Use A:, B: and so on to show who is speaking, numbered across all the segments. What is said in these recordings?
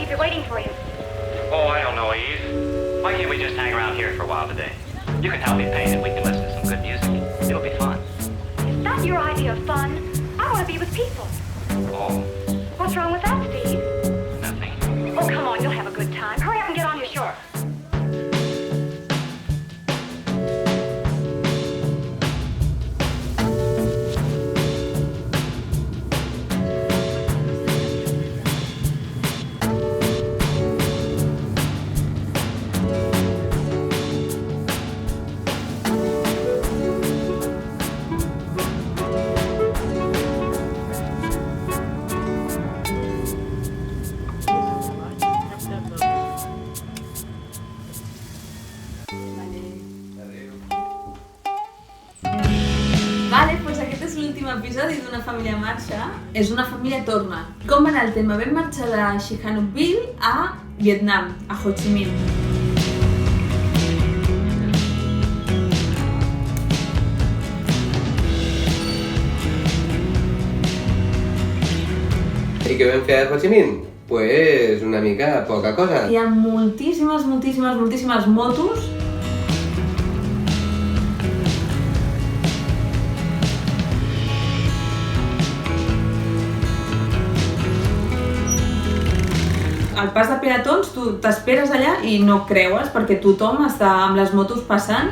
A: keep it waiting for you.
B: Oh, I don't know, Eve. Why can't we just hang around here for a while today? You can help me paint and we can listen to some good music. It'll be fun.
A: Is that your idea of fun? I want to be with people.
B: Oh,
A: What's wrong with that, Steve?
B: nothing.
A: Oh, come on, you'll have a good time. Hurry up and get on your shorts.
C: Vale, doncs aquest és l'últim episodi d'Una família en marxa. És una família torna. Com va anar el tema? Vam marxar de Sihanoukville a Vietnam, a Ho Chi Minh.
D: I què vam fer a Ho Chi Minh? Pues una mica poca cosa.
C: Hi ha moltíssimes motos. Al pas de peatons tu t'esperes allà i no creues perquè tothom està amb les motos passant.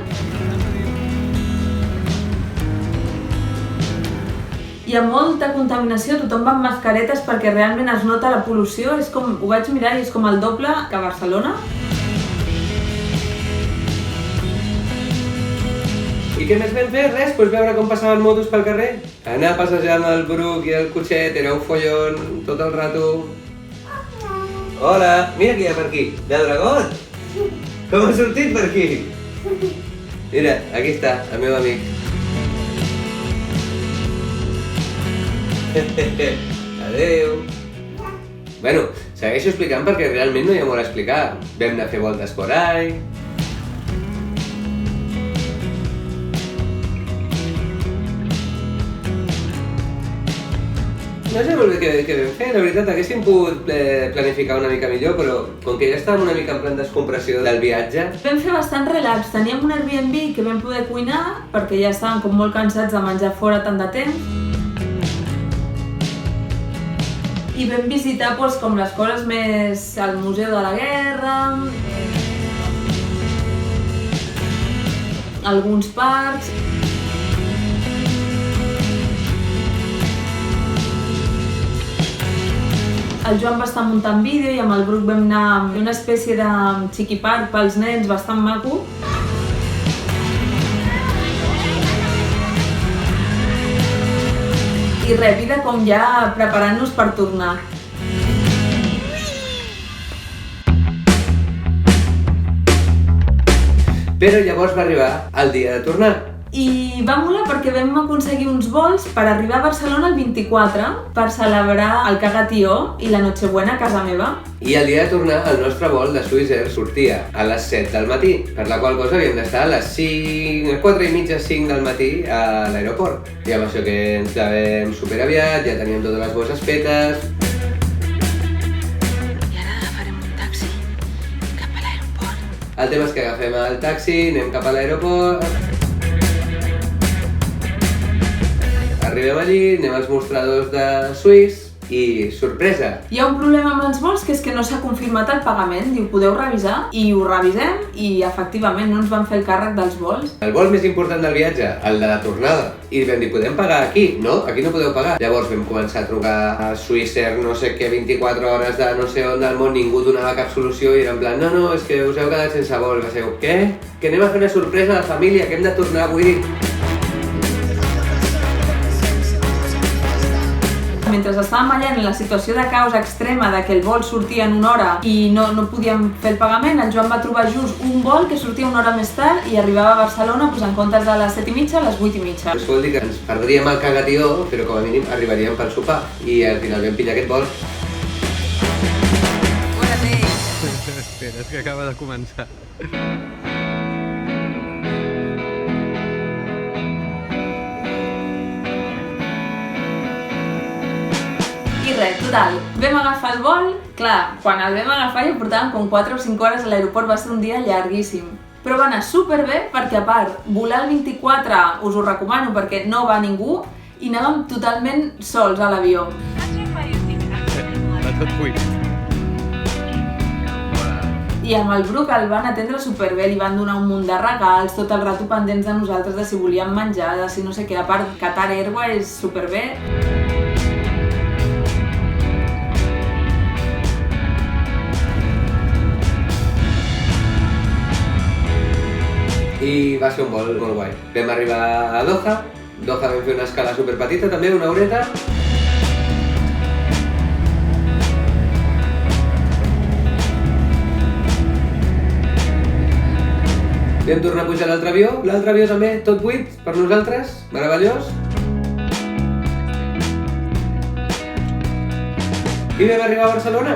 C: Hi ha molta contaminació, tothom va amb mascaretes perquè realment es nota la pol·lució. És com, ho vaig mirar i és com el doble que a Barcelona.
D: I què més vam fer? Res, pues veure com passaven motos pel carrer. Anar passejant el Bruc i el cotxet, era un follon tot el rato. Hola, mira qui hi ha per aquí, de Dragón! Com ha sortit per aquí? Mira, aquí està, el meu amic. Adeu! Bueno, segueixo explicant perquè realment no hi ha molt a explicar. Vam anar a fer voltes por ahí. No sé molt bé què vam fer, la veritat, haguéssim pogut planificar una mica millor, però com que ja estàvem una mica en plan descompressió del viatge...
C: Vam fer bastant relax, teníem un Airbnb que vam poder cuinar perquè ja estàvem com molt cansats de menjar fora tant de temps. I vam visitar doncs, com les coses més... el Museu de la Guerra... alguns parcs... El Joan va estar muntant vídeo i amb el Bruc vam anar a una espècie de chiqui park pels nens bastant maco. I res, vida com ja preparant-nos per tornar.
D: Però llavors va arribar el dia de tornar.
C: I va molar perquè vam aconseguir uns vols per arribar a Barcelona el 24 per celebrar el Caga-Tió i la Nochebuena a casa meva.
D: I el dia de tornar, el nostre vol de Swissair sortia a les 7 del matí, per la qual cosa havíem d'estar a les 5, 4 i mitja, 5 del matí a l'aeroport. I amb això que ens quedàvem superaviat, ja teníem totes les bosses fetes.
C: I ara agafarem un taxi cap a l'aeroport.
D: El tema és que agafem el taxi, anem cap a l'aeroport... Arribem allí, anem als mostradors de Swiss i sorpresa!
C: Hi ha un problema amb els vols que és que no s'ha confirmat el pagament. Diu, podeu revisar? I ho revisem i efectivament no ens van fer el càrrec dels vols.
D: El vol més important del viatge, el de la tornada. I vam dir, podem pagar aquí? No, aquí no podeu pagar. Llavors vam començar a trucar a Swissair, no sé què, 24 hores de no sé on del món, ningú donava cap solució i era en plan, no, és que us heu quedat sense vol. Va ser, què? Que anem a fer una sorpresa a la família, que hem de tornar avui.
C: Mentre estàvem allà en la situació de caos extrema de que el vol sortia en una hora i no podíem fer el pagament, el Joan va trobar just un vol que sortia una hora més tard i arribava a Barcelona doncs, en comptes de les 7:30 a les 8:30.
D: Això vol dir que ens perdríem el Caga-Tió, però com a mínim arribaríem pel sopar. I al final vam pillar aquest vol.
E: Espera, és que acaba de començar.
C: I res, total, vam agafar el vol Clar, quan el vam agafar i portàvem com 4 o 5 hores a l'aeroport, va ser un dia llarguíssim. Però va anar superbé perquè, a part, volar el 24 us ho recomano perquè no va ningú i anàvem totalment sols a l'avió.
E: Va tot buit.
C: I amb el Bruc el van atendre superbé, li van donar un munt de regals, tot el rato pendents de nosaltres, de si volíem menjar, de si no sé què. A part, Qatar Airways superbé.
D: I va ser un vol molt guai. Vam arribar a Doha vam fer una escala superpetita també, una horeta. Vam tornar a pujar a l'altre avió també, tot buit per nosaltres, meravellós. I vam arribar a Barcelona.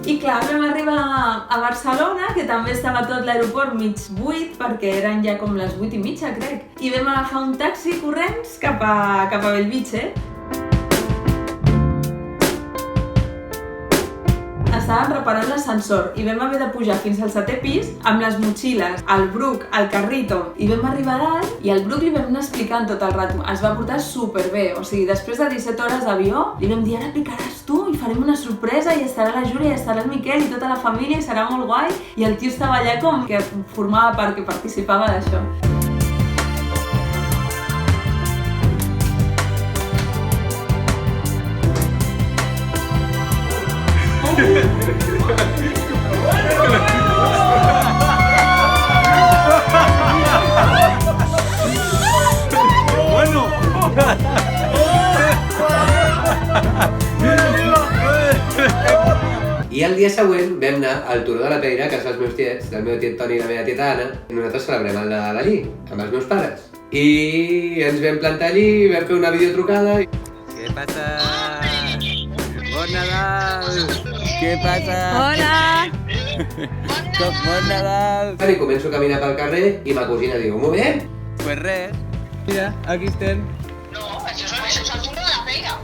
C: I clar, vam arribar a Barcelona, que també estava tot l'aeroport mig buit, perquè eren ja com les 8:30, crec. I vam agafar un taxi corrents cap a Bellvitge. Estàvem reparant l'ascensor i vam haver de pujar fins al 7è pis amb les motxilles, el Bruc, el carrito. I vam arribar a dalt i al Bruc li vam anar explicant tot el rato. Es va portar superbé, o sigui, després de 17 hores d'avió, li vam dir ara picaràs tu i farem una sorpresa i estarà la Júlia i estarà el Miquel i tota la família i serà molt guai. I el tio estava allà com que formava part, que participava d'això.
D: I el dia següent vam anar al Turó de la Peira, a casa dels meus tiets, del meu tiet Toni i la meva tieta Anna, i nosaltres celebrem el Nadal allí, amb els meus pares. I ens vam plantar allí, vam fer una videotrucada.
E: Què passa? Bon Nadal! Què passa?
F: Hola!
E: Bon Nadal!
D: I començo a caminar pel carrer i ma cosina diu, un moment!
E: Pues res. Mira, aquí estem.
F: No, això és el Turó de la Peira.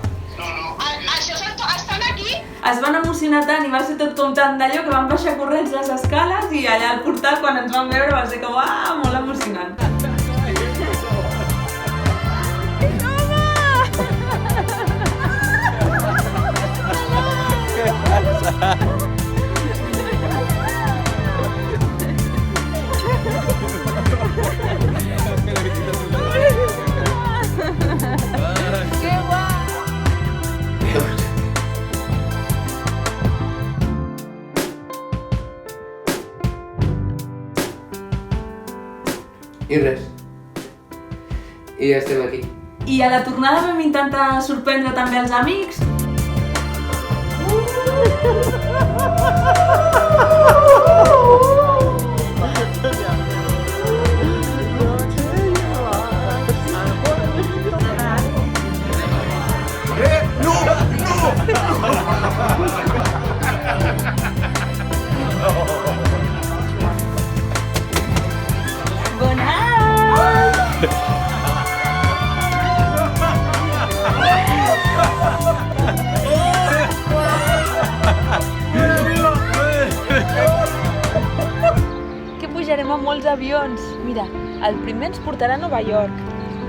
F: Estan aquí?
C: Es van emocionar tant i va ser tot com tant d'allò que van baixar corrents les escales i allà al portal quan ens van veure va ser com molt emocionant.
D: I res. I ja estem aquí.
C: I a la tornada vam intentar sorprendre també els amics.
G: Que pujarem a molts avions. Mira, el primer ens portarà a Nova York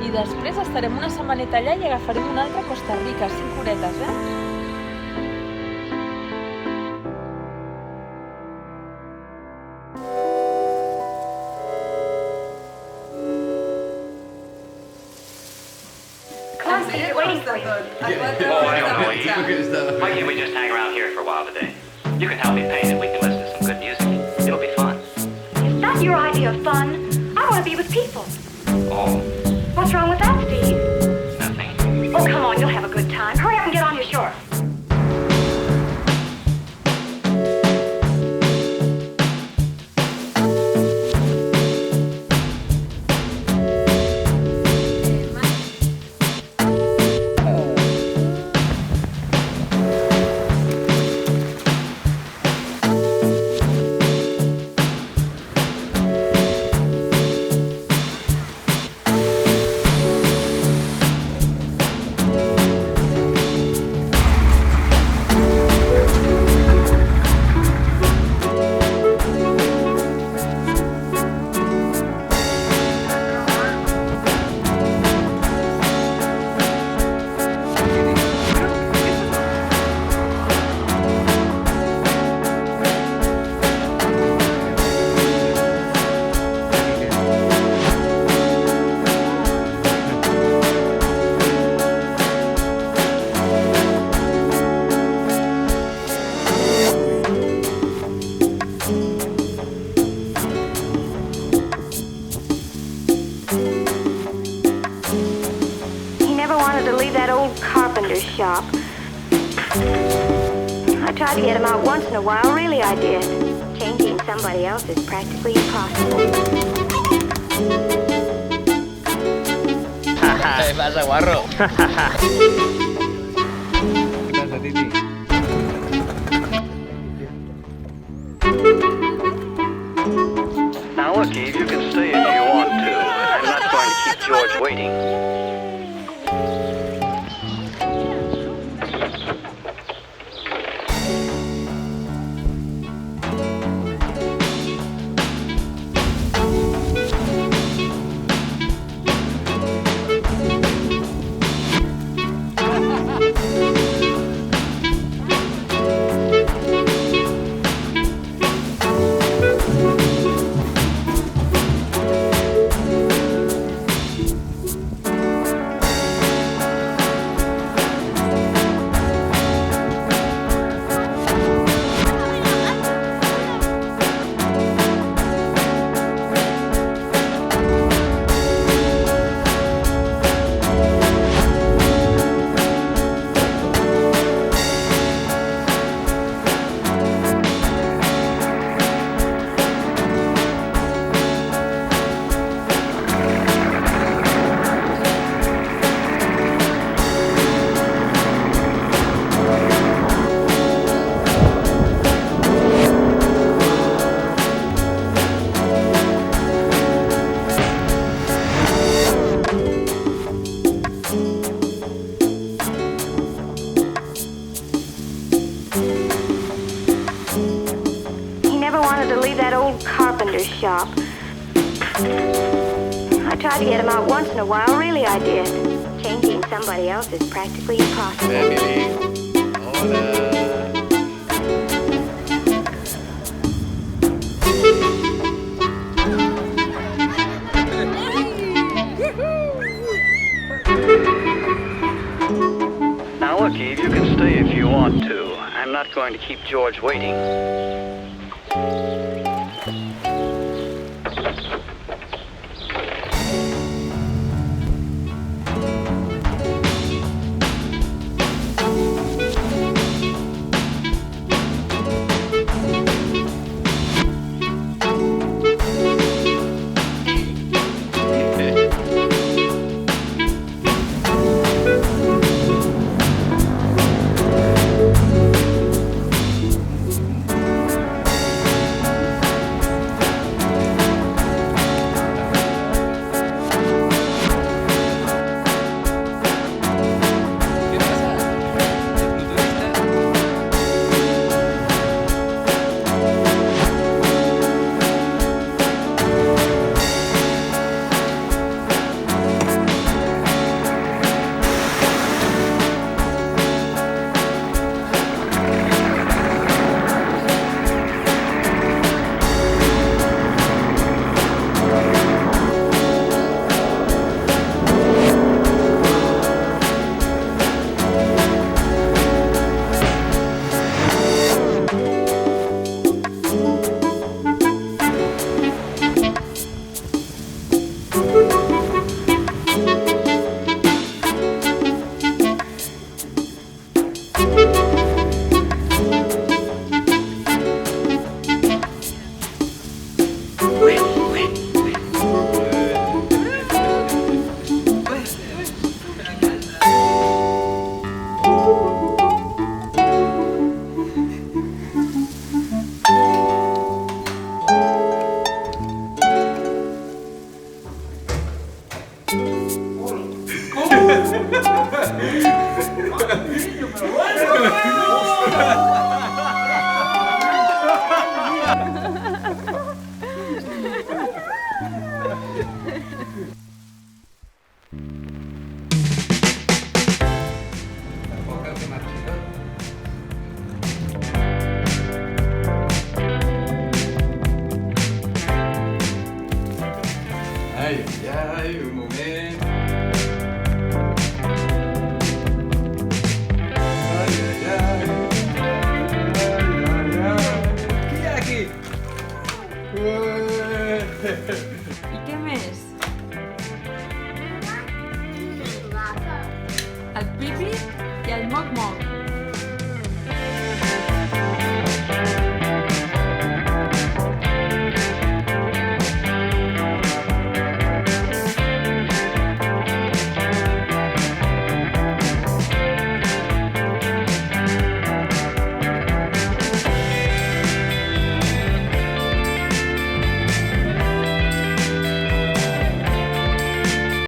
G: i després estarem una setmaneta allà i agafarem un altre a Costa Rica, 5 horetes,
A: Waiting for you.
B: Oh, I don't know, Eve. Why can't we just hang around here for a while today? You can help me paint and we can listen to some good music. It'll be fun.
A: Is that your idea of fun? I want to be with people.
B: Oh,
A: What's wrong with that, Steve?
B: nothing.
A: Oh, come on, you'll have a good time. Hurry up and get on your shore. wanted to leave that old carpenter shop. I tried to get him out once in a while, really I did. Changing somebody else is practically impossible.
E: ¿Qué pasa, guarro? ¿Qué pasa, Titi?
B: Now look, Eve, you can stay if you want to. I'm not going to keep George waiting.
A: Shop. I tried to get him out once in a while, really I did. Changing somebody else is practically impossible.
E: Emily, hola.
B: Now look, Eve, you can stay if you want to. I'm not going to keep George waiting.
E: Ai, ai, un moment. Ai, ai, ai. Ai, ai, ai. Qui hi ha aquí?
C: I què més?
G: moc moc.